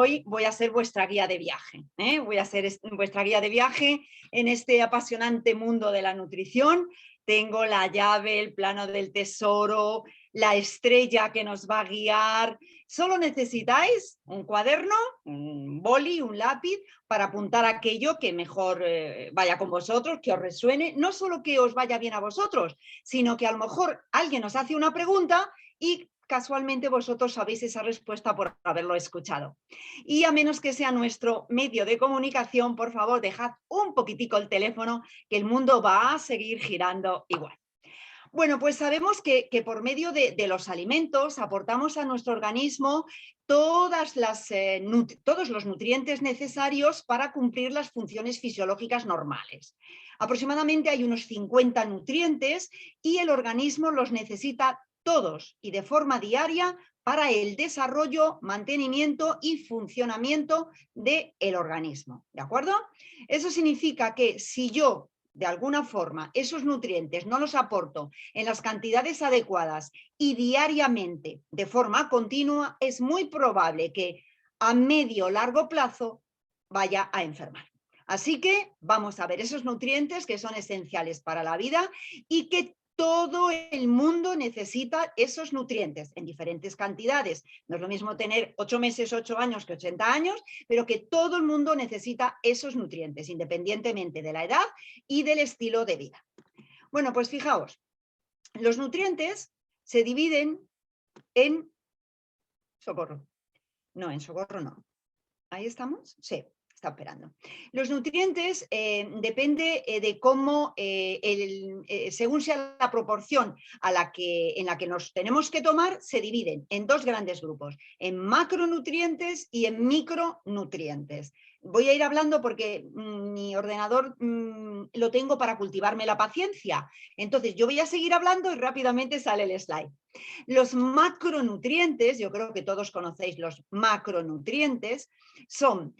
hoy voy a ser vuestra guía de viaje, ¿eh? Voy a ser vuestra guía de viaje en este apasionante mundo de la nutrición. Tengo la llave, el plano del tesoro, la estrella que nos va a guiar. Solo necesitáis un cuaderno, un boli, un lápiz para apuntar aquello que mejor vaya con vosotros, que os resuene. No solo que os vaya bien a vosotros, sino que a lo mejor alguien os hace una pregunta y casualmente vosotros sabéis esa respuesta por haberlo escuchado. Y a menos que sea nuestro medio de comunicación, por favor, dejad un poquitico el teléfono, que el mundo va a seguir girando igual. Bueno, pues sabemos que por medio de los alimentos aportamos a nuestro organismo todos los nutrientes necesarios para cumplir las funciones fisiológicas normales. Aproximadamente hay unos 50 nutrientes y el organismo los necesita todos y de forma diaria para el desarrollo, mantenimiento y funcionamiento del organismo. ¿De acuerdo? Eso significa que si yo de alguna forma esos nutrientes no los aporto en las cantidades adecuadas y diariamente de forma continua, es muy probable que a medio o largo plazo vaya a enfermar. Así que vamos a ver esos nutrientes que son esenciales para la vida y que todo el mundo necesita esos nutrientes en diferentes cantidades. No es lo mismo tener 8 meses, 8 años que 80 años, pero que todo el mundo necesita esos nutrientes, independientemente de la edad y del estilo de vida. Bueno, pues fijaos, los nutrientes se dividen en... Socorro. No, en socorro no. ¿Ahí estamos? Sí. Está operando. Los nutrientes depende de cómo, según sea la proporción en la que nos tenemos que tomar, se dividen en dos grandes grupos, en macronutrientes y en micronutrientes. Voy a ir hablando porque mi ordenador lo tengo para cultivarme la paciencia. Entonces yo voy a seguir hablando y rápidamente sale el slide. Los macronutrientes, yo creo que todos conocéis los macronutrientes, son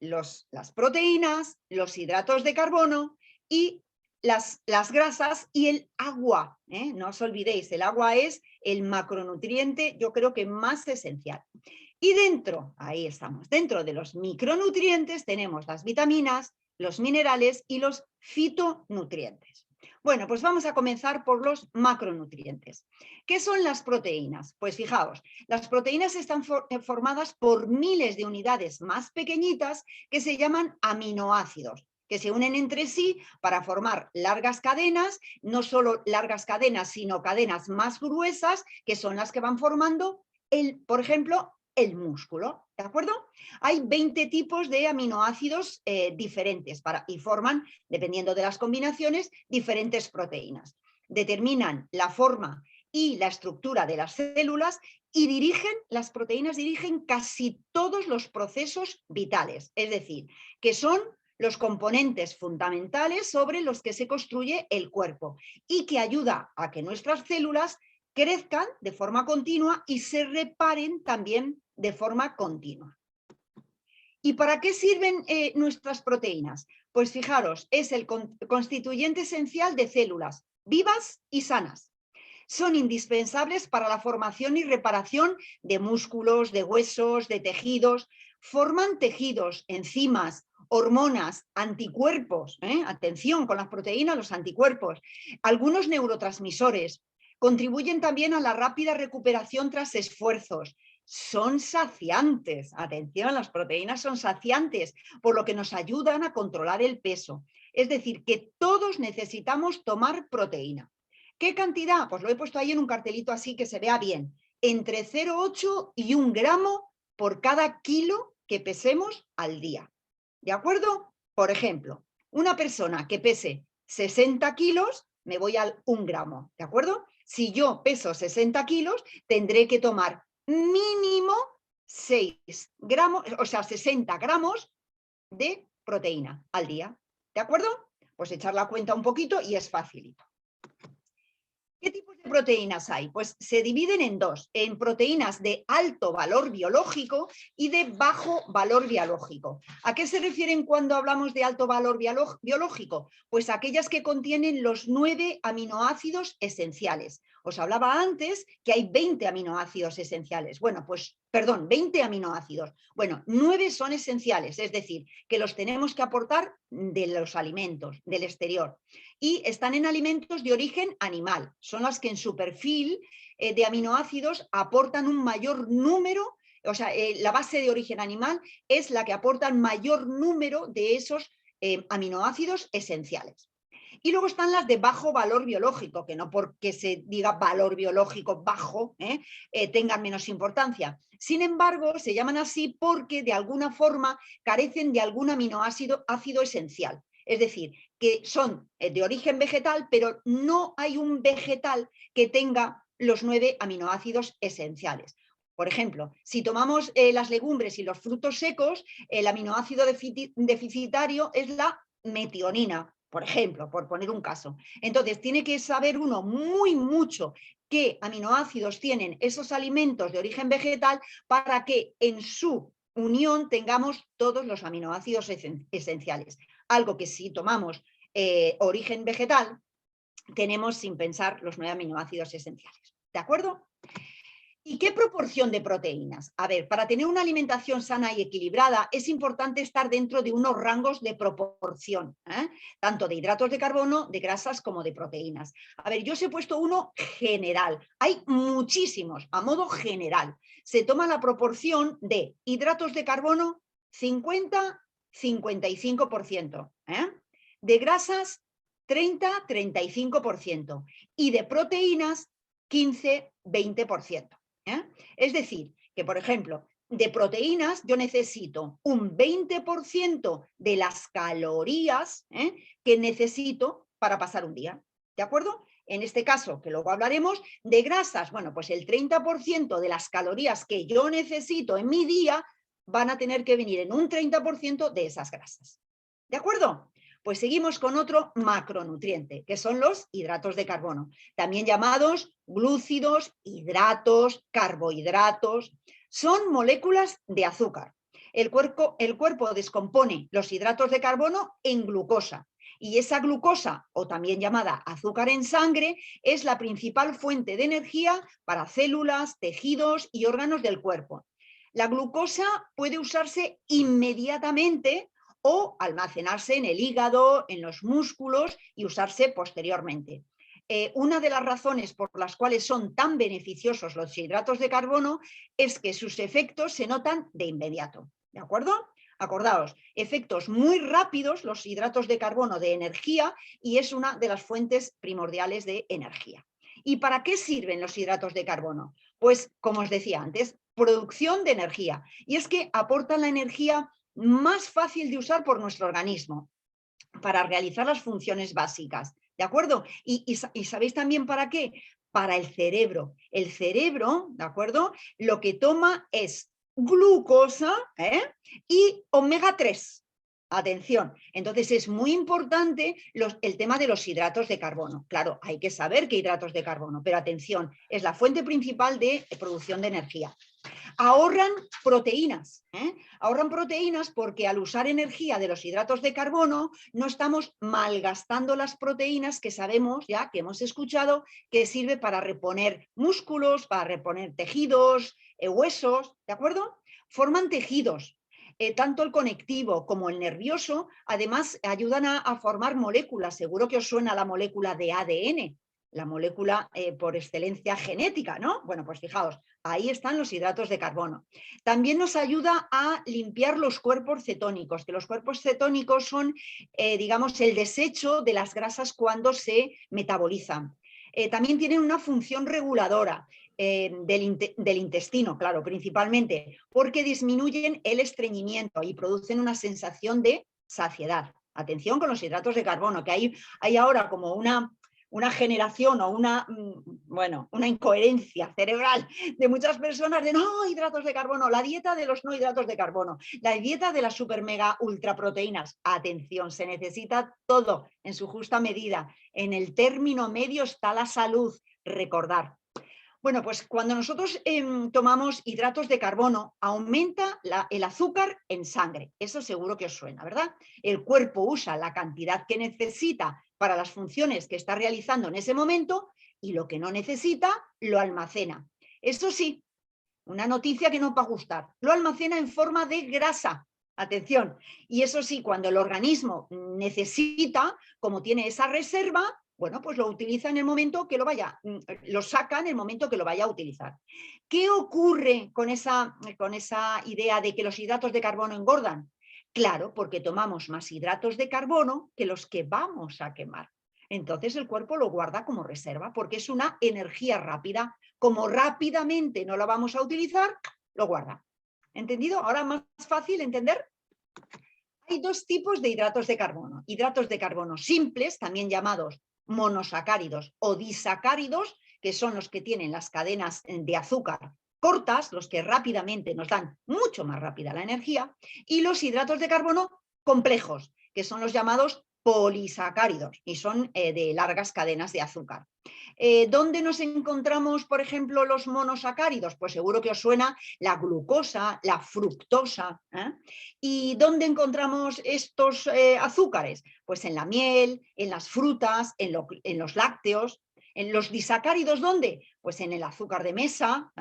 las proteínas, los hidratos de carbono y las grasas y el agua. No os olvidéis, el agua es el macronutriente, yo creo que más esencial. Y dentro, ahí estamos, dentro de los micronutrientes tenemos las vitaminas, los minerales y los fitonutrientes. Bueno, pues vamos a comenzar por los macronutrientes. ¿Qué son las proteínas? Pues fijaos, las proteínas están formadas por miles de unidades más pequeñitas que se llaman aminoácidos, que se unen entre sí para formar largas cadenas, no solo largas cadenas, sino cadenas más gruesas, que son las que van formando, por ejemplo, el músculo, ¿de acuerdo? Hay 20 tipos de aminoácidos diferentes y forman, dependiendo de las combinaciones, diferentes proteínas. Determinan la forma y la estructura de las células y las proteínas dirigen casi todos los procesos vitales, es decir, que son los componentes fundamentales sobre los que se construye el cuerpo y que ayuda a que nuestras células crezcan de forma continua y se reparen también de forma continua. ¿Y para qué sirven nuestras proteínas? Pues fijaros, es el constituyente esencial de células vivas y sanas. Son indispensables para la formación y reparación de músculos, de huesos, de tejidos. Forman tejidos, enzimas, hormonas, anticuerpos. Atención con las proteínas, los anticuerpos. Algunos neurotransmisores. Contribuyen también a la rápida recuperación tras esfuerzos. Son saciantes. Atención, las proteínas son saciantes, por lo que nos ayudan a controlar el peso. Es decir, que todos necesitamos tomar proteína. ¿Qué cantidad? Pues lo he puesto ahí en un cartelito así que se vea bien. Entre 0,8 y 1 gramo por cada kilo que pesemos al día. ¿De acuerdo? Por ejemplo, una persona que pese 60 kilos, me voy al 1 gramo. ¿De acuerdo? Si yo peso 60 kilos, tendré que tomar mínimo 6 gramos, o sea, 60 gramos de proteína al día. ¿De acuerdo? Pues echar la cuenta un poquito y es facilito. ¿Qué tipos de proteínas hay? Pues se dividen en dos, en proteínas de alto valor biológico y de bajo valor biológico. ¿A qué se refieren cuando hablamos de alto valor biológico? Pues aquellas que contienen los 9 aminoácidos esenciales, Os hablaba antes que hay 20 aminoácidos esenciales. Bueno, pues, perdón, 20 aminoácidos. Bueno, 9 son esenciales, es decir, que los tenemos que aportar de los alimentos, del exterior. Y están en alimentos de origen animal. Son las que en su perfil de aminoácidos aportan un mayor número, o sea, la base de origen animal es la que aporta el mayor número de esos aminoácidos esenciales. Y luego están las de bajo valor biológico, que no porque se diga valor biológico bajo tengan menos importancia. Sin embargo, se llaman así porque de alguna forma carecen de algún aminoácido ácido esencial. Es decir, que son de origen vegetal, pero no hay un vegetal que tenga los 9 aminoácidos esenciales. Por ejemplo, si tomamos las legumbres y los frutos secos, el aminoácido deficitario es la metionina, por ejemplo, por poner un caso. Entonces, tiene que saber uno mucho qué aminoácidos tienen esos alimentos de origen vegetal para que en su unión tengamos todos los aminoácidos esenciales. Algo que si tomamos origen vegetal, tenemos sin pensar los 9 aminoácidos esenciales. ¿De acuerdo? ¿Y qué proporción de proteínas? A ver, para tener una alimentación sana y equilibrada es importante estar dentro de unos rangos de proporción, tanto de hidratos de carbono, de grasas como de proteínas. A ver, yo os he puesto uno general. Hay muchísimos, a modo general. Se toma la proporción de hidratos de carbono 50-55%, de grasas 30-35% y de proteínas 15-20%. Es decir, que por ejemplo, de proteínas yo necesito un 20% de las calorías que necesito para pasar un día. ¿De acuerdo? En este caso, que luego hablaremos, de grasas, bueno, pues el 30% de las calorías que yo necesito en mi día van a tener que venir en un 30% de esas grasas. ¿De acuerdo? Pues seguimos con otro macronutriente, que son los hidratos de carbono, también llamados glúcidos, hidratos, carbohidratos. Son moléculas de azúcar. El cuerpo descompone los hidratos de carbono en glucosa. Y esa glucosa, o también llamada azúcar en sangre, es la principal fuente de energía para células, tejidos y órganos del cuerpo. La glucosa puede usarse inmediatamente o almacenarse en el hígado, en los músculos y usarse posteriormente. Una de las razones por las cuales son tan beneficiosos los hidratos de carbono es que sus efectos se notan de inmediato. ¿De acuerdo? Acordaos, efectos muy rápidos, los hidratos de carbono de energía, y es una de las fuentes primordiales de energía. ¿Y para qué sirven los hidratos de carbono? Pues, como os decía antes, producción de energía. Y es que aportan la energía más fácil de usar por nuestro organismo para realizar las funciones básicas, ¿de acuerdo? Y ¿sabéis también para qué? Para el cerebro. El cerebro, ¿de acuerdo? Lo que toma es glucosa y omega 3. Atención, entonces es muy importante el tema de los hidratos de carbono. Claro, hay que saber qué hidratos de carbono, pero atención, es la fuente principal de producción de energía. Ahorran proteínas, ahorran proteínas porque al usar energía de los hidratos de carbono no estamos malgastando las proteínas que sabemos ya, que hemos escuchado, que sirve para reponer músculos, para reponer tejidos, huesos, ¿de acuerdo? Forman tejidos. Tanto el conectivo como el nervioso, además ayudan a formar moléculas. Seguro que os suena la molécula de ADN, la molécula por excelencia genética, ¿no? Bueno, pues fijaos, ahí están los hidratos de carbono. También nos ayuda a limpiar los cuerpos cetónicos, que los cuerpos cetónicos son, digamos, el desecho de las grasas cuando se metabolizan. También tienen una función reguladora del intestino, claro, principalmente, porque disminuyen el estreñimiento y producen una sensación de saciedad. Atención con los hidratos de carbono, que hay ahora como una generación o una incoherencia cerebral de muchas personas de no, hidratos de carbono, la dieta de los no hidratos de carbono, la dieta de las super mega ultra proteínas. Atención, se necesita todo en su justa medida. En el término medio está la salud, recordar. Bueno, pues cuando nosotros tomamos hidratos de carbono, aumenta el azúcar en sangre. Eso seguro que os suena, ¿verdad? El cuerpo usa la cantidad que necesita para las funciones que está realizando en ese momento y lo que no necesita lo almacena. Eso sí, una noticia que no va a gustar, lo almacena en forma de grasa. Atención, y eso sí, cuando el organismo necesita, como tiene esa reserva, bueno, pues lo utiliza en el momento que lo saca en el momento que lo vaya a utilizar. ¿Qué ocurre con esa idea de que los hidratos de carbono engordan? Claro, porque tomamos más hidratos de carbono que los que vamos a quemar. Entonces el cuerpo lo guarda como reserva porque es una energía rápida. Como rápidamente no la vamos a utilizar, lo guarda. ¿Entendido? Ahora más fácil entender. Hay dos tipos de hidratos de carbono. Hidratos de carbono simples, también llamados monosacáridos o disacáridos, que son los que tienen las cadenas de azúcar cortas, los que rápidamente nos dan mucho más rápida la energía, y los hidratos de carbono complejos, que son los llamados polisacáridos y son de largas cadenas de azúcar. ¿Dónde nos encontramos, por ejemplo, los monosacáridos? Pues seguro que os suena la glucosa, la fructosa. ¿Y dónde encontramos estos azúcares? Pues en la miel, en las frutas, en los lácteos. ¿En los disacáridos dónde? Pues en el azúcar de mesa,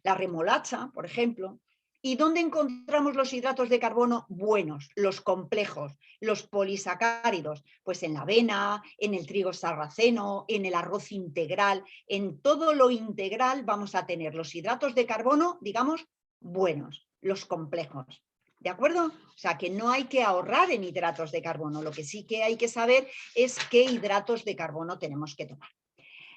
la remolacha, por ejemplo. ¿Y dónde encontramos los hidratos de carbono buenos, los complejos, los polisacáridos? Pues en la avena, en el trigo sarraceno, en el arroz integral, en todo lo integral vamos a tener los hidratos de carbono, digamos, buenos, los complejos. ¿De acuerdo? O sea, que no hay que ahorrar en hidratos de carbono. Lo que sí que hay que saber es qué hidratos de carbono tenemos que tomar.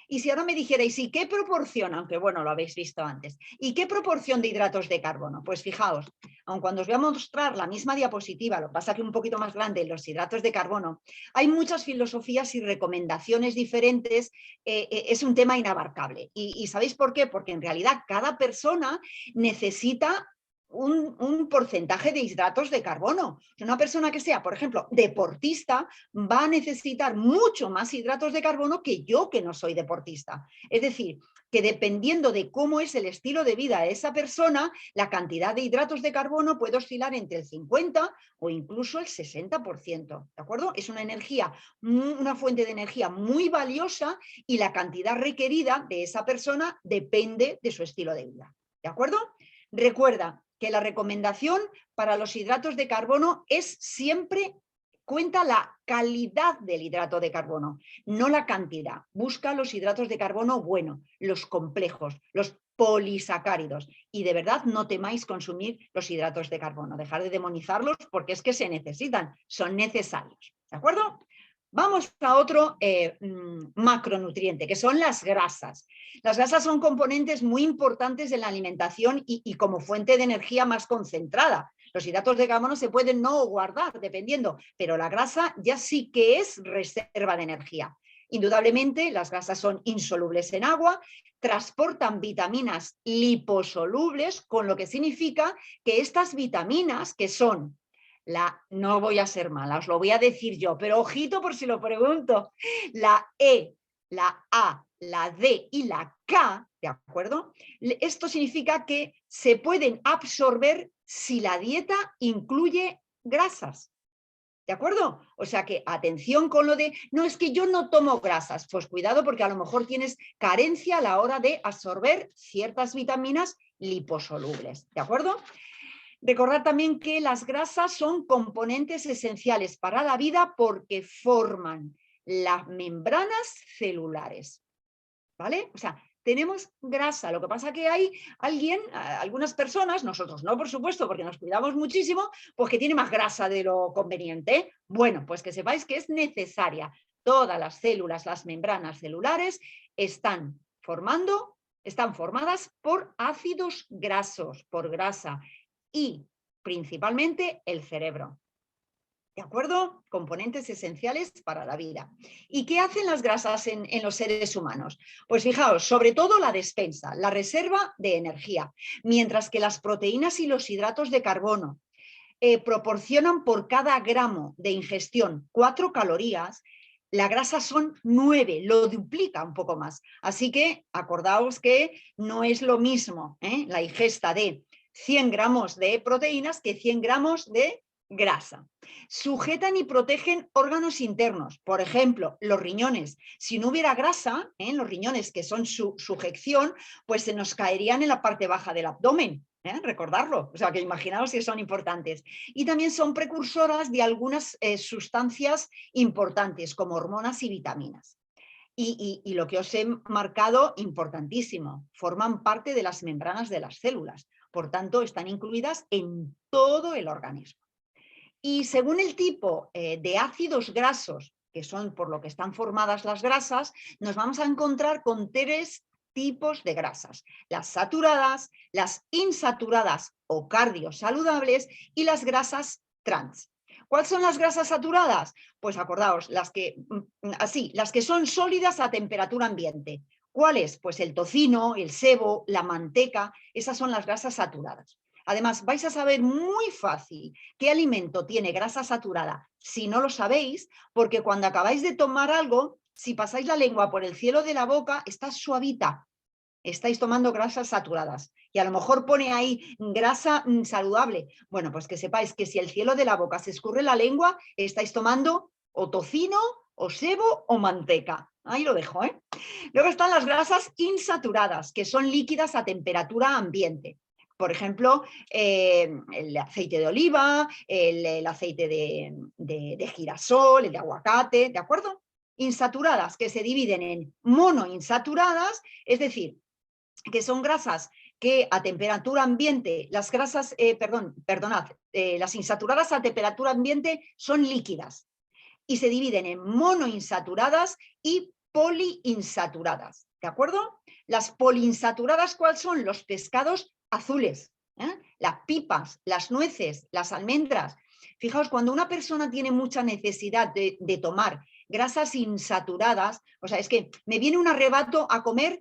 Y si ahora me dijerais, ¿y qué proporción? Aunque bueno, lo habéis visto antes. ¿Y qué proporción de hidratos de carbono? Pues fijaos, aun cuando os voy a mostrar la misma diapositiva, lo que pasa que un poquito más grande, los hidratos de carbono, hay muchas filosofías y recomendaciones diferentes, es un tema inabarcable. ¿Y sabéis por qué? Porque en realidad cada persona necesita un porcentaje de hidratos de carbono. Una persona que sea, por ejemplo, deportista, va a necesitar mucho más hidratos de carbono que yo, que no soy deportista. Es decir, que dependiendo de cómo es el estilo de vida de esa persona, la cantidad de hidratos de carbono puede oscilar entre el 50 o incluso el 60%. ¿De acuerdo? Es una energía, una fuente de energía muy valiosa y la cantidad requerida de esa persona depende de su estilo de vida. ¿De acuerdo? Recuerda que la recomendación para los hidratos de carbono es siempre cuenta la calidad del hidrato de carbono, no la cantidad. Busca los hidratos de carbono buenos, los complejos, los polisacáridos. Y de verdad no temáis consumir los hidratos de carbono. Dejar de demonizarlos porque es que se necesitan, son necesarios. ¿De acuerdo? Vamos a otro macronutriente, que son las grasas. Las grasas son componentes muy importantes en la alimentación y como fuente de energía más concentrada. Los hidratos de carbono se pueden no guardar, dependiendo, pero la grasa ya sí que es reserva de energía. Indudablemente, las grasas son insolubles en agua, transportan vitaminas liposolubles, con lo que significa que estas vitaminas, que son no voy a ser mala, os lo voy a decir yo, pero ojito por si lo pregunto, la E, la A, la D y la K, ¿de acuerdo? Esto significa que se pueden absorber si la dieta incluye grasas. ¿De acuerdo? O sea que atención con lo de, no, es que yo no tomo grasas. Pues cuidado porque a lo mejor tienes carencia a la hora de absorber ciertas vitaminas liposolubles. ¿De acuerdo? Recordar también que las grasas son componentes esenciales para la vida porque forman las membranas celulares. ¿Vale? O sea, tenemos grasa. Lo que pasa que hay algunas personas, nosotros no, por supuesto, porque nos cuidamos muchísimo, pues que tiene más grasa de lo conveniente. Bueno, pues que sepáis que es necesaria. Todas las células, las membranas celulares, están formadas por ácidos grasos, por grasa, y principalmente el cerebro. ¿De acuerdo? Componentes esenciales para la vida. ¿Y qué hacen las grasas en los seres humanos? Pues fijaos, sobre todo la despensa, la reserva de energía, mientras que las proteínas y los hidratos de carbono proporcionan por cada gramo de ingestión 4 calorías, la grasa son 9, lo duplica un poco más. Así que acordaos que no es lo mismo la ingesta de 100 gramos de proteínas que 100 gramos de grasa. Sujetan y protegen órganos internos, por ejemplo, los riñones. Si no hubiera grasa en los riñones, que son su sujeción, pues se nos caerían en la parte baja del abdomen. Recordarlo, o sea que imaginaos si son importantes. Y también son precursoras de algunas sustancias importantes, como hormonas y vitaminas. Y lo que os he marcado, importantísimo, forman parte de las membranas de las células. Por tanto, están incluidas en todo el organismo. Y según el tipo de ácidos grasos, que son por lo que están formadas las grasas, nos vamos a encontrar con 3 tipos de grasas: las saturadas, las insaturadas o cardiosaludables y las grasas trans. ¿Cuáles son las grasas saturadas? Pues acordaos, las que son sólidas a temperatura ambiente. ¿Cuáles? Pues el tocino, el sebo, la manteca, esas son las grasas saturadas. Además, vais a saber muy fácil qué alimento tiene grasa saturada si no lo sabéis, porque cuando acabáis de tomar algo, si pasáis la lengua por el cielo de la boca, está suavita. Estáis tomando grasas saturadas y a lo mejor pone ahí grasa saludable. Bueno, pues que sepáis que si el cielo de la boca se escurre la lengua, estáis tomando o tocino, o sebo o manteca. Ahí lo dejo, ¿eh? Luego están las grasas insaturadas, que son líquidas a temperatura ambiente. Por ejemplo, el aceite de oliva, el aceite de girasol, el de aguacate, ¿de acuerdo? Insaturadas, que se dividen en monoinsaturadas, es decir, que son grasas que a temperatura ambiente, las grasas, las insaturadas a temperatura ambiente son líquidas y se dividen en monoinsaturadas y poliinsaturadas, ¿de acuerdo? Las poliinsaturadas, ¿cuáles son? Los pescados azules, las pipas, las nueces, las almendras. Fijaos, cuando una persona tiene mucha necesidad de tomar grasas insaturadas, o sea, es que me viene un arrebato a comer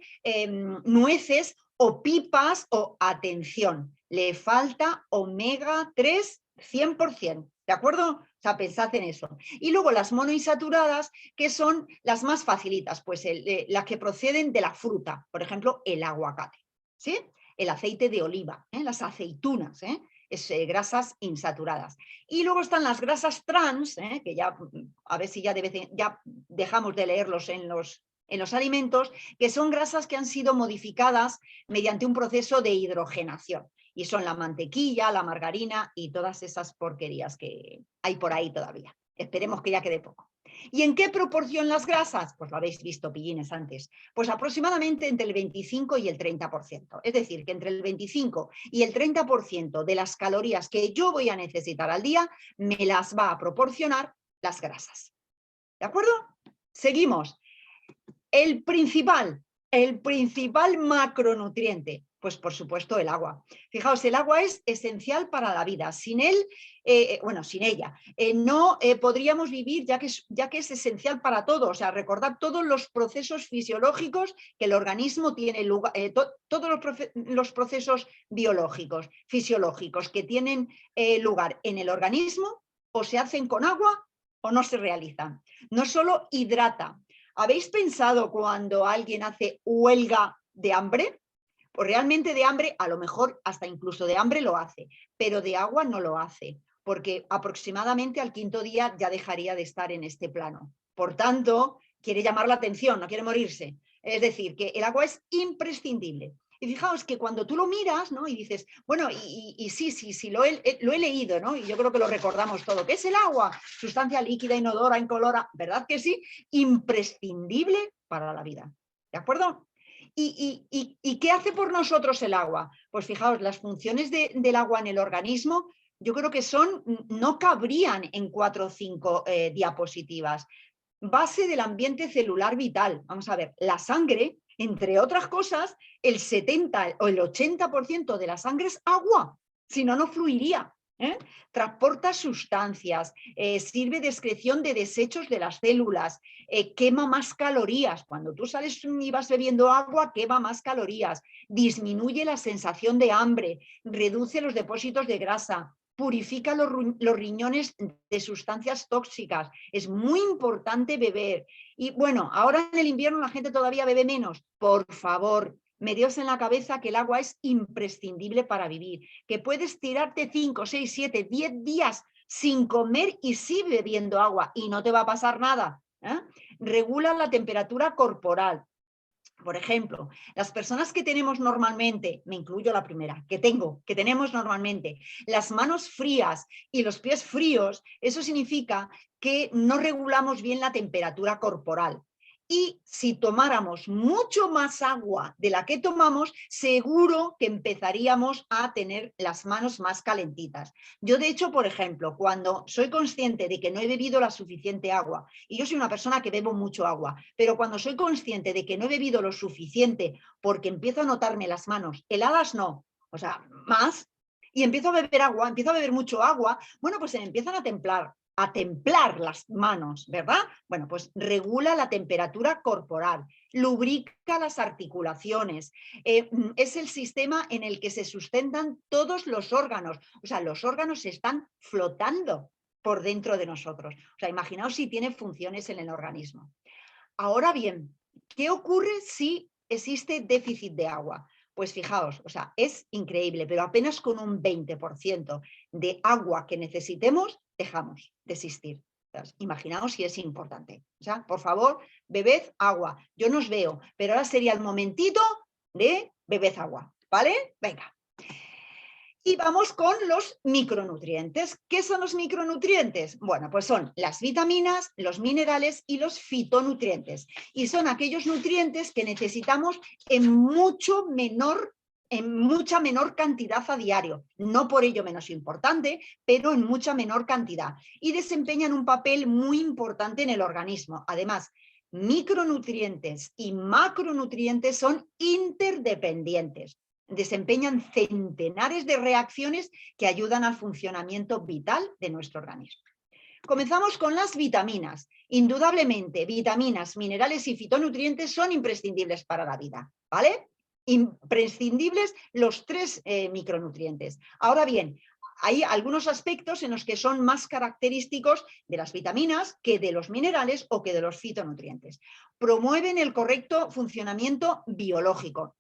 nueces o pipas o, atención, le falta omega 3 100%, ¿de acuerdo? O sea, pensad en eso. Y luego las monoinsaturadas, que son las más facilitas, pues las que proceden de la fruta, por ejemplo, el aguacate, ¿sí? El aceite de oliva, las aceitunas, grasas insaturadas. Y luego están las grasas trans, que ya, a ver si ya dejamos de leerlos en los alimentos, que son grasas que han sido modificadas mediante un proceso de hidrogenación. Y son la mantequilla, la margarina y todas esas porquerías que hay por ahí todavía. Esperemos que ya quede poco. ¿Y en qué proporción las grasas? Pues lo habéis visto, pillines, antes. Pues aproximadamente entre el 25 y el 30%. Es decir, que entre el 25 y el 30% de las calorías que yo voy a necesitar al día me las va a proporcionar las grasas. ¿De acuerdo? Seguimos. El principal macronutriente, pues por supuesto el agua. Fijaos, el agua es esencial para la vida. Sin él, sin ella, no podríamos vivir, ya que es esencial para todo. O sea, recordad todos los procesos fisiológicos que el organismo tiene lugar, todos los procesos biológicos, fisiológicos que tienen lugar en el organismo, o se hacen con agua o no se realizan. No solo hidrata. ¿Habéis pensado cuando alguien hace huelga de hambre? Pues realmente de hambre, a lo mejor hasta incluso de hambre lo hace, pero de agua no lo hace, porque aproximadamente al 5.º día ya dejaría de estar en este plano. Por tanto, quiere llamar la atención, no quiere morirse. Es decir, que el agua es imprescindible. Y fijaos que cuando tú lo miras, ¿no? Y dices, bueno, sí, lo he leído, ¿no? Y yo creo que lo recordamos todo. ¿Qué es el agua? Sustancia líquida, inodora, incolora, ¿verdad que sí? Imprescindible para la vida. ¿De acuerdo? ¿Y qué hace por nosotros el agua? Pues fijaos, las funciones del agua en el organismo, yo creo que no cabrían en 4 o 5 diapositivas. Base del ambiente celular vital. Vamos a ver, la sangre, entre otras cosas, el 70 o el 80% de la sangre es agua, si no, no fluiría. Transporta sustancias, sirve de excreción de desechos de las células, quema más calorías. Cuando tú sales y vas bebiendo agua, quema más calorías, disminuye la sensación de hambre, reduce los depósitos de grasa, purifica los riñones de sustancias tóxicas. Es muy importante beber. Y bueno, ahora en el invierno la gente todavía bebe menos. Por favor, meteos en la cabeza que el agua es imprescindible para vivir, que puedes tirarte 5, 6, 7, 10 días sin comer y sí bebiendo agua, y no te va a pasar nada. Regula la temperatura corporal. Por ejemplo, las personas que tenemos normalmente, me incluyo la primera, que tenemos normalmente las manos frías y los pies fríos, eso significa que no regulamos bien la temperatura corporal. Y si tomáramos mucho más agua de la que tomamos, seguro que empezaríamos a tener las manos más calentitas. Yo, de hecho, por ejemplo, cuando soy consciente de que no he bebido la suficiente agua, y yo soy una persona que bebo mucho agua, pero cuando soy consciente de que no he bebido lo suficiente porque empiezo a notarme las manos heladas, no, o sea, más, y empiezo a beber agua, empiezo a beber mucho agua, bueno, pues se me empiezan a templar las manos, ¿verdad? Bueno, pues regula la temperatura corporal, lubrica las articulaciones, es el sistema en el que se sustentan todos los órganos, o sea, los órganos están flotando por dentro de nosotros. O sea, imaginaos si tiene funciones en el organismo. Ahora bien, ¿qué ocurre si existe déficit de agua? Pues fijaos, o sea, es increíble, pero apenas con un 20% de agua que necesitemos, dejamos de existir. Entonces, imaginaos si es importante. O sea, por favor, bebed agua. Yo no os veo, pero ahora sería el momentito de bebed agua, ¿vale? Venga. Y vamos con los micronutrientes. ¿Qué son los micronutrientes? Bueno, pues son las vitaminas, los minerales y los fitonutrientes. Y son aquellos nutrientes que necesitamos en mucha menor cantidad a diario. No por ello menos importante, pero en mucha menor cantidad. Y desempeñan un papel muy importante en el organismo. Además, micronutrientes y macronutrientes son interdependientes. Desempeñan centenares de reacciones que ayudan al funcionamiento vital de nuestro organismo. Comenzamos con las vitaminas. Indudablemente, vitaminas, minerales y fitonutrientes son imprescindibles para la vida, ¿vale? Imprescindibles los tres micronutrientes. Ahora bien, hay algunos aspectos en los que son más característicos de las vitaminas que de los minerales o que de los fitonutrientes. Promueven el correcto funcionamiento biológico.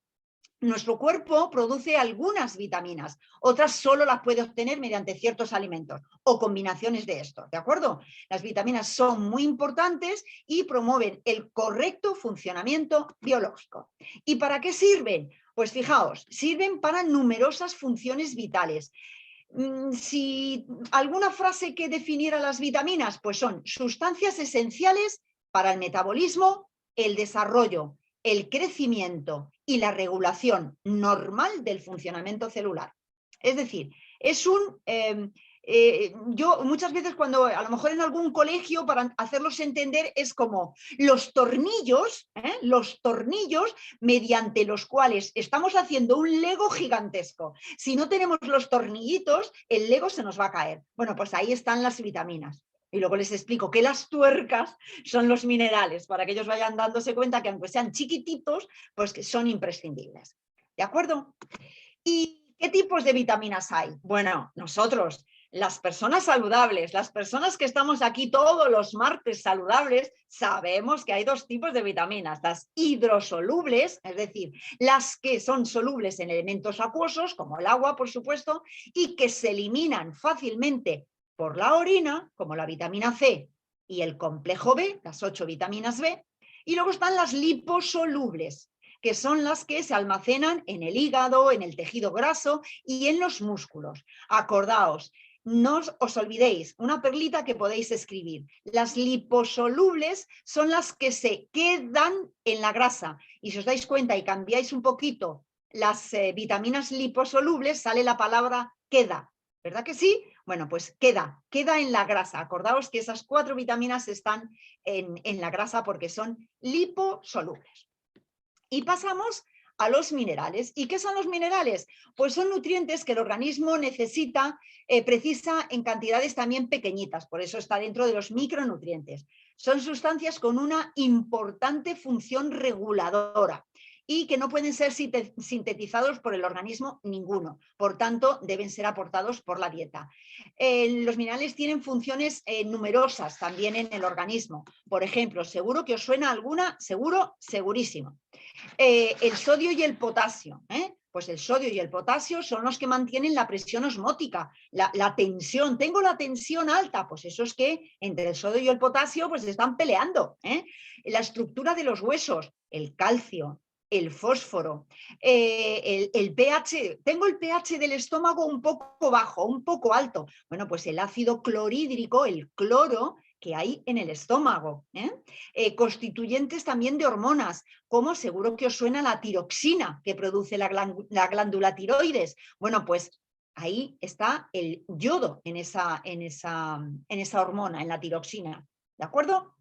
Nuestro cuerpo produce algunas vitaminas, otras solo las puede obtener mediante ciertos alimentos o combinaciones de estos, ¿de acuerdo? Las vitaminas son muy importantes y promueven el correcto funcionamiento biológico. ¿Y para qué sirven? Pues fijaos, sirven para numerosas funciones vitales. Si alguna frase que definiera las vitaminas, pues son sustancias esenciales para el metabolismo, el desarrollo, el crecimiento y la regulación normal del funcionamiento celular. Es decir, es un... yo muchas veces cuando a lo mejor en algún colegio para hacerlos entender es como los tornillos mediante los cuales estamos haciendo un Lego gigantesco. Si no tenemos los tornillitos, el Lego se nos va a caer. Bueno, pues ahí están las vitaminas. Y luego les explico que las tuercas son los minerales, para que ellos vayan dándose cuenta que aunque sean chiquititos, pues que son imprescindibles. ¿De acuerdo? ¿Y qué tipos de vitaminas hay? Bueno, nosotros, las personas saludables, las personas que estamos aquí todos los martes saludables, sabemos que hay dos tipos de vitaminas, las hidrosolubles, es decir, las que son solubles en elementos acuosos, como el agua, por supuesto, y que se eliminan fácilmente por la orina, como la vitamina C y el complejo B, las 8 vitaminas B, y luego están las liposolubles, que son las que se almacenan en el hígado, en el tejido graso y en los músculos. Acordaos, no os olvidéis, una perlita que podéis escribir. Las liposolubles son las que se quedan en la grasa. Y si os dais cuenta y cambiáis un poquito las vitaminas liposolubles, sale la palabra queda. ¿Verdad que sí? Bueno, pues queda en la grasa. Acordaos que esas 4 vitaminas están en la grasa porque son liposolubles. Y pasamos a los minerales. ¿Y qué son los minerales? Pues son nutrientes que el organismo precisa en cantidades también pequeñitas, por eso está dentro de los micronutrientes. Son sustancias con una importante función reguladora y que no pueden ser sintetizados por el organismo ninguno, por tanto deben ser aportados por la dieta. Los minerales tienen funciones numerosas también en el organismo. Por ejemplo, seguro que os suena alguna, segurísimo. El sodio y el potasio. Pues el sodio y el potasio son los que mantienen la presión osmótica, la tensión. Tengo la tensión alta, pues eso es que entre el sodio y el potasio pues están peleando. La estructura de los huesos, el calcio, el fósforo, el pH. Tengo el pH del estómago un poco bajo, un poco alto. Bueno, pues el ácido clorhídrico, el cloro que hay en el estómago. Constituyentes también de hormonas, como seguro que os suena la tiroxina que produce la glándula tiroides. Bueno, pues ahí está el yodo en esa hormona, en la tiroxina. ¿De acuerdo?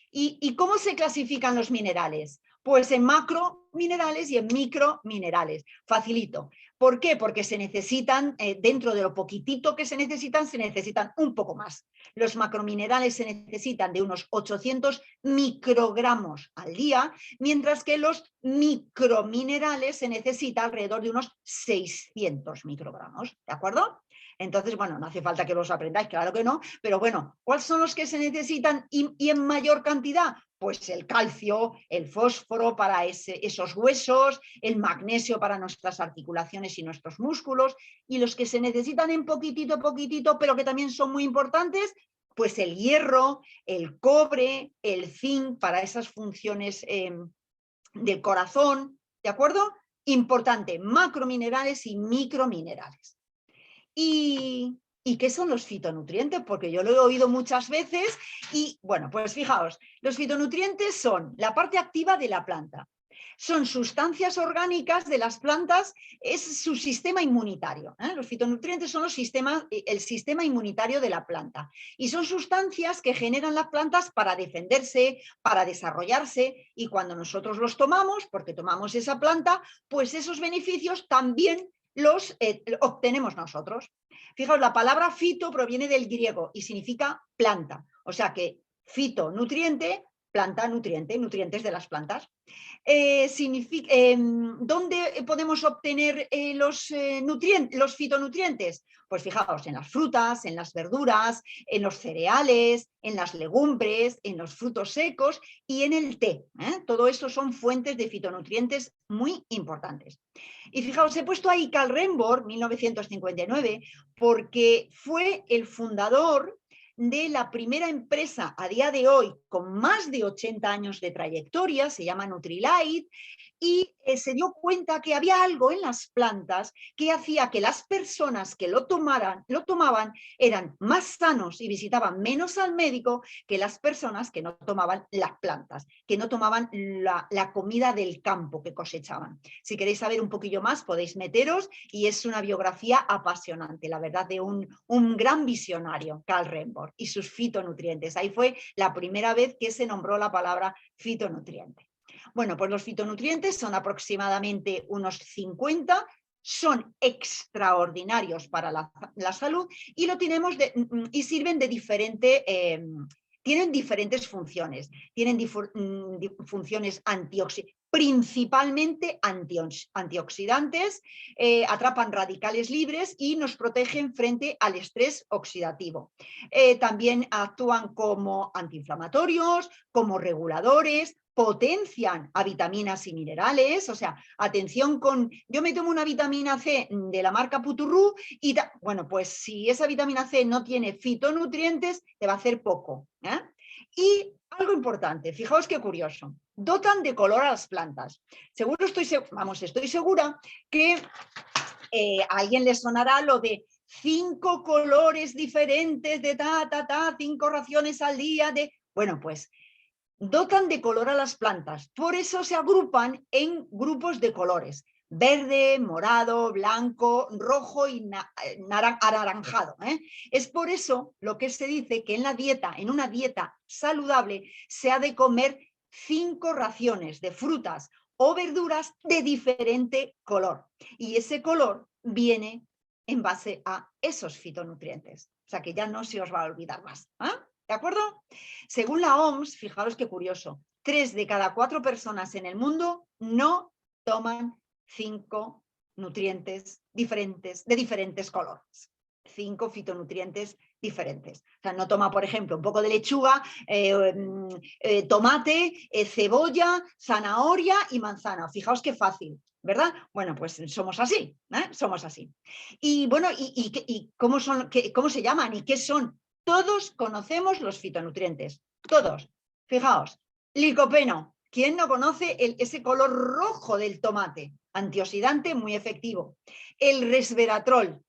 ¿Y cómo se clasifican los minerales? Pues en macrominerales y en microminerales. Facilito. ¿Por qué? Porque se necesitan, dentro de lo poquitito que se necesitan un poco más. Los macrominerales se necesitan de unos 800 microgramos al día, mientras que los microminerales se necesita alrededor de unos 600 microgramos. ¿De acuerdo? Entonces, bueno, no hace falta que los aprendáis, claro que no, pero bueno, ¿cuáles son los que se necesitan y en mayor cantidad? Pues el calcio, el fósforo para esos huesos, el magnesio para nuestras articulaciones y nuestros músculos, y los que se necesitan en poquitito, poquitito, pero que también son muy importantes, pues el hierro, el cobre, el zinc para esas funciones del corazón, ¿de acuerdo? Importante, macrominerales y microminerales. ¿Y qué son los fitonutrientes? Porque yo lo he oído muchas veces y, bueno, pues fijaos, los fitonutrientes son la parte activa de la planta. Son sustancias orgánicas de las plantas, es su sistema inmunitario. Los fitonutrientes son el sistema inmunitario de la planta y son sustancias que generan las plantas para defenderse, para desarrollarse, y cuando nosotros los tomamos, porque tomamos esa planta, pues esos beneficios también los obtenemos nosotros. Fijaos, la palabra fito proviene del griego y significa planta, o sea que fitonutriente, planta, nutriente, nutrientes de las plantas. ¿Dónde podemos obtener los fitonutrientes? Pues fijaos, en las frutas, en las verduras, en los cereales, en las legumbres, en los frutos secos y en el té. Todo eso son fuentes de fitonutrientes muy importantes. Y fijaos, he puesto ahí Carl Renborg, 1959, porque fue el fundador de la primera empresa a día de hoy con más de 80 años de trayectoria, se llama Nutrilite, y se dio cuenta que había algo en las plantas que hacía que las personas que lo tomaban eran más sanos y visitaban menos al médico que las personas que no tomaban las plantas, que no tomaban la comida del campo que cosechaban. Si queréis saber un poquillo más, podéis meteros, y es una biografía apasionante, la verdad, de un gran visionario, Carl Renborg, y sus fitonutrientes. Ahí fue la primera vez que se nombró la palabra fitonutriente. Bueno, pues los fitonutrientes son aproximadamente unos 50, son extraordinarios para la salud y lo tenemos y sirven de diferente, tienen diferentes funciones. Tienen funciones principalmente antioxidantes, atrapan radicales libres y nos protegen frente al estrés oxidativo. También actúan como antiinflamatorios, como reguladores, potencian a vitaminas y minerales, o sea, atención con, yo me tomo una vitamina C de la marca Puturru y, bueno, pues si esa vitamina C no tiene fitonutrientes, te va a hacer poco. Y algo importante, fijaos qué curioso, dotan de color a las plantas. Estoy segura que a alguien le sonará lo de 5 colores diferentes de 5 raciones al día de... Bueno, pues dotan de color a las plantas, por eso se agrupan en grupos de colores: verde, morado, blanco, rojo y anaranjado. Es por eso lo que se dice que en una dieta saludable, se ha de comer 5 raciones de frutas o verduras de diferente color. Y ese color viene en base a esos fitonutrientes. O sea que ya no se os va a olvidar más. ¿De acuerdo? Según la OMS, fijaros qué curioso, 3 de cada 4 personas en el mundo no toman 5 nutrientes diferentes, de diferentes colores. 5 fitonutrientes diferentes. O sea, no toma, por ejemplo, un poco de lechuga, tomate, cebolla, zanahoria y manzana. Fijaos qué fácil, ¿verdad? Bueno, pues somos así, somos así. Y bueno, ¿y cómo cómo se llaman y qué son? Todos conocemos los fitonutrientes, todos. Fijaos, licopeno. ¿Quién no conoce ese color rojo del tomate? Antioxidante muy efectivo. El resveratrol.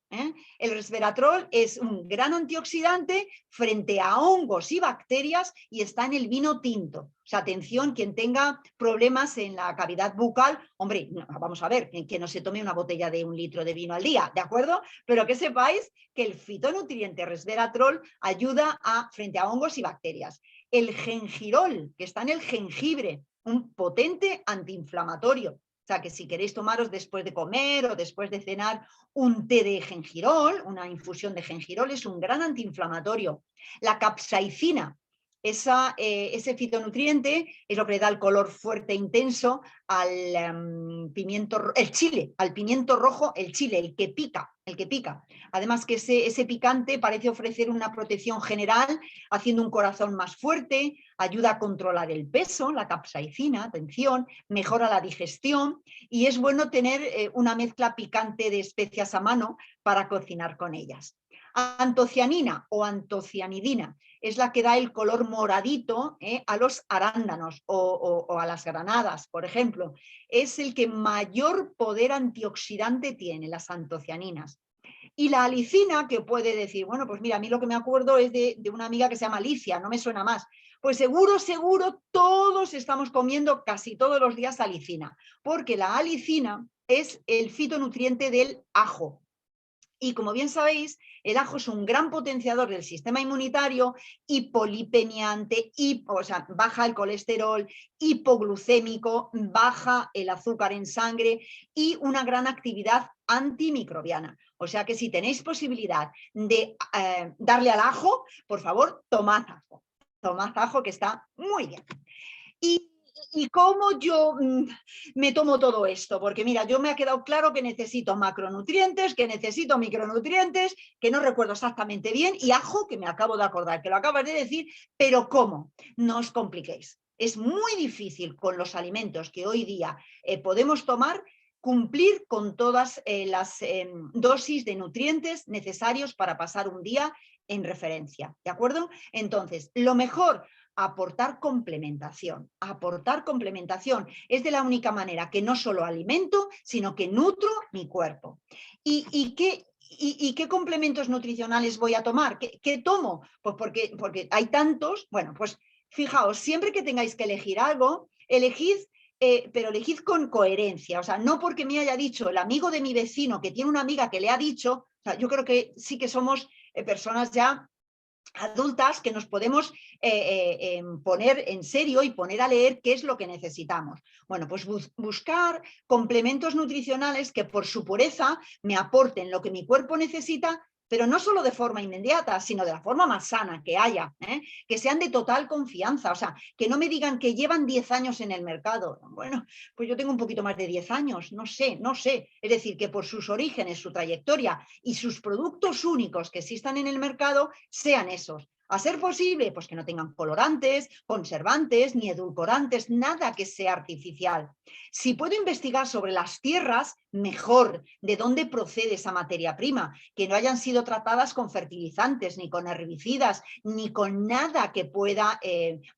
El resveratrol es un gran antioxidante frente a hongos y bacterias y está en el vino tinto. O sea, atención, quien tenga problemas en la cavidad bucal, hombre, no, vamos a ver, que no se tome una botella de 1 litro de vino al día, ¿de acuerdo? Pero que sepáis que el fitonutriente resveratrol ayuda frente a hongos y bacterias. El gengirol, que está en el jengibre, un potente antiinflamatorio. O sea, que si queréis tomaros después de comer o después de cenar un té de gengirol, una infusión de gengirol, es un gran antiinflamatorio. La capsaicina, ese fitonutriente es lo que le da el color fuerte e intenso al pimiento rojo, el chile, el que pica. Además que ese picante parece ofrecer una protección general, haciendo un corazón más fuerte, ayuda a controlar el peso, la capsaicina, atención, mejora la digestión y es bueno tener una mezcla picante de especias a mano para cocinar con ellas. Antocianina o antocianidina es la que da el color moradito a los arándanos o a las granadas, por ejemplo. Es el que mayor poder antioxidante tiene, las antocianinas. Y la alicina, que puede decir, bueno, pues mira, a mí lo que me acuerdo es de una amiga que se llama Alicia, no me suena más. Pues seguro, todos estamos comiendo casi todos los días alicina, porque la alicina es el fitonutriente del ajo. Y como bien sabéis, el ajo es un gran potenciador del sistema inmunitario, hipolipemiante, o sea, baja el colesterol, hipoglucémico, baja el azúcar en sangre y una gran actividad antimicrobiana. O sea que si tenéis posibilidad de darle al ajo, por favor, tomad ajo que está muy bien. ¿Y cómo yo me tomo todo esto? Porque mira, yo me ha quedado claro que necesito macronutrientes, que necesito micronutrientes, que no recuerdo exactamente bien, y ajo, que me acabo de acordar, que lo acabas de decir, pero ¿cómo? No os compliquéis. Es muy difícil con los alimentos que hoy día podemos tomar cumplir con todas las dosis de nutrientes necesarios para pasar un día en referencia, ¿de acuerdo? Entonces, lo mejor, aportar complementación. Aportar complementación es de la única manera que no solo alimento, sino que nutro mi cuerpo. ¿Y qué complementos nutricionales voy a tomar? ¿Qué tomo? Pues porque hay tantos. Bueno, pues fijaos, siempre que tengáis que elegir algo, pero elegid con coherencia. O sea, no porque me haya dicho el amigo de mi vecino que tiene una amiga que le ha dicho. O sea, yo creo que sí que somos personas ya adultas que nos podemos poner en serio y poner a leer qué es lo que necesitamos. Bueno, pues buscar complementos nutricionales que por su pureza me aporten lo que mi cuerpo necesita, pero no solo de forma inmediata, sino de la forma más sana que haya, que sean de total confianza, o sea, que no me digan que llevan 10 años en el mercado. Bueno, pues yo tengo un poquito más de 10 años, no sé. Es decir, que por sus orígenes, su trayectoria y sus productos únicos que existan en el mercado sean esos. A ser posible, pues que no tengan colorantes, conservantes, ni edulcorantes, nada que sea artificial. Si puedo investigar sobre las tierras, mejor, de dónde procede esa materia prima, que no hayan sido tratadas con fertilizantes, ni con herbicidas, ni con nada que pueda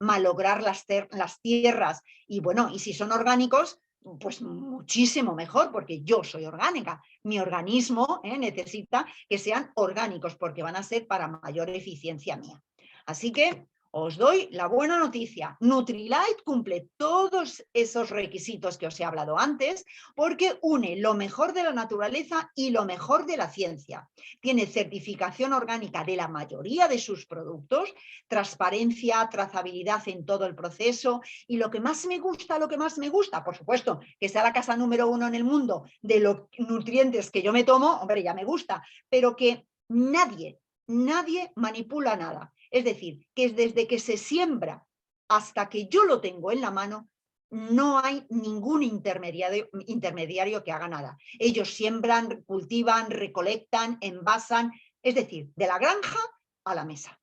malograr las tierras. Y bueno, y si son orgánicos, pues muchísimo mejor, porque yo soy orgánica. Mi organismo necesita que sean orgánicos porque van a ser para mayor eficiencia mía. Así que os doy la buena noticia. Nutrilite cumple todos esos requisitos que os he hablado antes porque une lo mejor de la naturaleza y lo mejor de la ciencia. Tiene certificación orgánica de la mayoría de sus productos, transparencia, trazabilidad en todo el proceso y lo que más me gusta, por supuesto, que sea la casa número 1 en el mundo de los nutrientes que yo me tomo, hombre, ya me gusta, pero que nadie manipula nada. Es decir, que desde que se siembra hasta que yo lo tengo en la mano, no hay ningún intermediario que haga nada. Ellos siembran, cultivan, recolectan, envasan, es decir, de la granja a la mesa.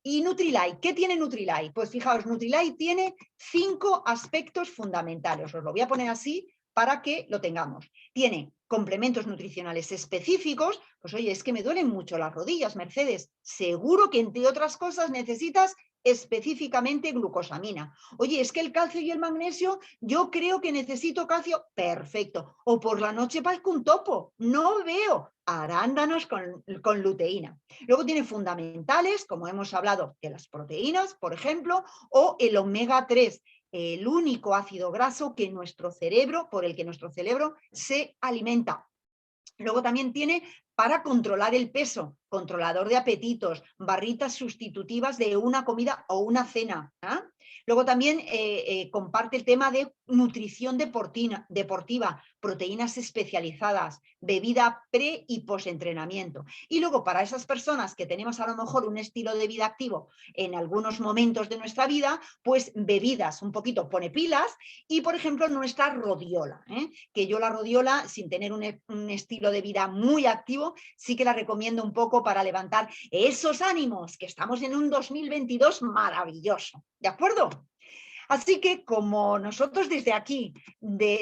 ¿Y Nutrilite? ¿Qué tiene Nutrilite? Pues fijaos, Nutrilite tiene 5 aspectos fundamentales. Os lo voy a poner así para que lo tengamos. Tiene complementos nutricionales específicos. Pues oye, es que me duelen mucho las rodillas, Mercedes. Seguro que entre otras cosas necesitas específicamente glucosamina. Oye, es que el calcio y el magnesio, yo creo que necesito calcio. Perfecto. O por la noche parezco un topo. No veo arándanos con luteína. Luego tiene fundamentales, como hemos hablado, de las proteínas, por ejemplo, o el omega 3, el único ácido graso que nuestro cerebro, por el que nuestro cerebro se alimenta. Luego también tiene para controlar el peso, controlador de apetitos, barritas sustitutivas de una comida o una cena. Luego también comparte el tema de nutrición deportiva, proteínas especializadas, bebida pre y post-entrenamiento. Y luego para esas personas que tenemos a lo mejor un estilo de vida activo en algunos momentos de nuestra vida, pues bebidas, un poquito pone pilas, y por ejemplo nuestra rodiola, que yo la rodiola, sin tener un estilo de vida muy activo, sí que la recomiendo un poco para levantar esos ánimos, que estamos en un 2022 maravilloso, ¿de acuerdo? Así que como nosotros desde aquí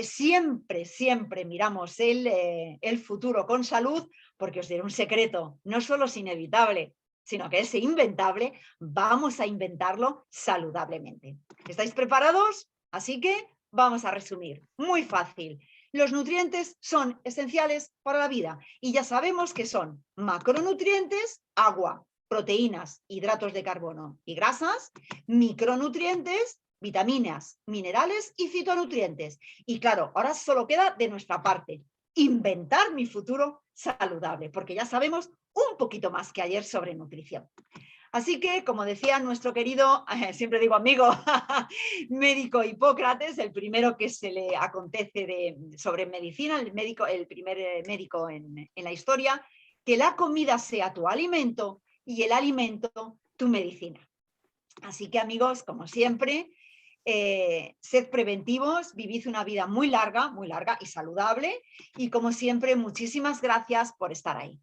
siempre miramos el futuro con salud, porque os diré un secreto, no solo es inevitable, sino que es inventable, vamos a inventarlo saludablemente. ¿Estáis preparados? Así que vamos a resumir. Muy fácil. Los nutrientes son esenciales para la vida y ya sabemos que son macronutrientes, agua, proteínas, hidratos de carbono y grasas, micronutrientes, vitaminas, minerales y fitonutrientes. Y claro, ahora solo queda de nuestra parte inventar mi futuro saludable, porque ya sabemos un poquito más que ayer sobre nutrición. Así que, como decía nuestro querido, siempre digo amigo, médico Hipócrates, el primero que se le acontece sobre medicina, el primer médico en la historia, que la comida sea tu alimento y el alimento tu medicina. Así que, amigos, como siempre, sed preventivos, vivid una vida muy larga y saludable. Y como siempre, muchísimas gracias por estar ahí.